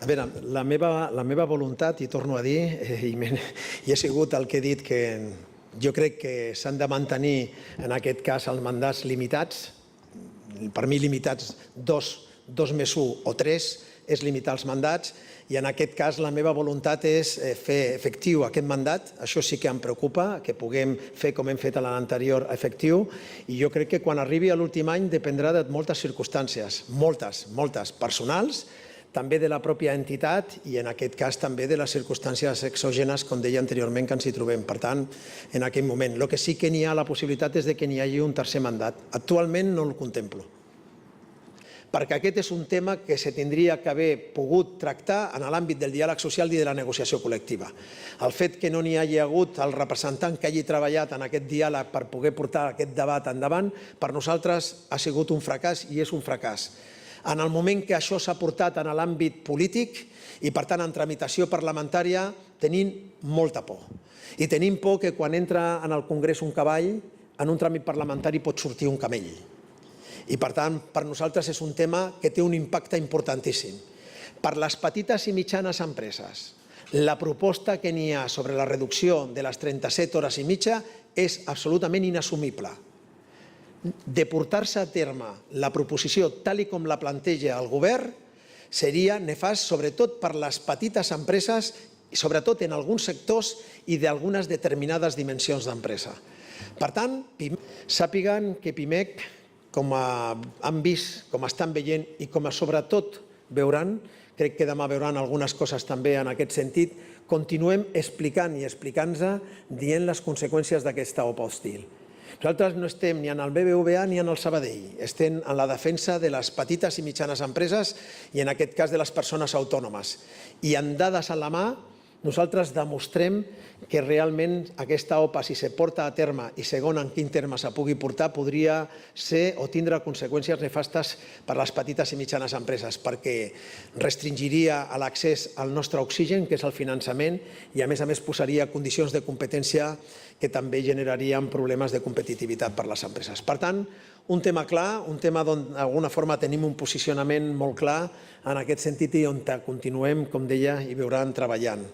A veure, la meva voluntat, i torno a dir, i ha sigut el que he dit, que jo crec que s'han de mantenir, en aquest cas, els mandats limitats. Per mi, limitats 2+1 o 3 és limitar els mandats, i en aquest cas la meva voluntat és fer efectiu aquest mandat. Això sí que em preocupa, que puguem fer com hem fet a l'anterior efectiu, i jo crec que quan arribi a l'últim any dependrà de moltes circumstàncies, moltes, personals, també de la pròpia entitat i en aquest cas també de les circumstàncies exògenes, com deia anteriorment, que ens hi trobem. Per tant, en aquell moment. El que sí que n'hi ha la possibilitat és que n'hi hagi un tercer mandat. Actualment no el contemplo, perquè aquest és un tema que se tindria que haver pogut tractar en l'àmbit del diàleg social i de la negociació col·lectiva. El fet que no n'hi hagi hagut el representant que hagi treballat en aquest diàleg per poder portar aquest debat endavant, per nosaltres ha sigut un fracàs i és un fracàs. En el moment que això s'ha portat en l'àmbit polític i, per tant, en tramitació parlamentària, tenim molta por. I tenim por que quan entra en el Congrés un cavall, en un tràmit parlamentari pot sortir un camell. I, per tant, per nosaltres és un tema que té un impacte importantíssim. Per les petites i mitjanes empreses, la proposta que n'hi ha sobre la reducció de les 37 hores i mitja és absolutament inassumible. De portar-se a terme la proposició tal com la planteja el govern seria nefast, sobretot per les petites empreses, i sobretot en alguns sectors i d'algunes determinades dimensions d'empresa. Per tant, sàpiguen que Pimec, com han vist, com estan veient i com sobretot veuran, crec que demà veuran algunes coses també en aquest sentit, continuem explicant i explicant-nos, dient les conseqüències d'aquesta OPA hostil. Nosaltres no estem ni en el BBVA ni en el Sabadell, estem en la defensa de les petites i mitjanes empreses i en aquest cas de les persones autònomes. I amb dades a la mà, nosaltres demostrem que realment aquesta OPA, si se porta a terme i segon en quin terme se pugui portar, podria ser o tindre conseqüències nefastes per a les petites i mitjanes empreses, perquè restringiria l'accés al nostre oxigen, que és el finançament, i a més posaria condicions de competència que també generarien problemes de competitivitat per a les empreses. Per tant, un tema clar, un tema on d'alguna forma tenim un posicionament molt clar en aquest sentit i on continuem, com deia, i veuran treballant.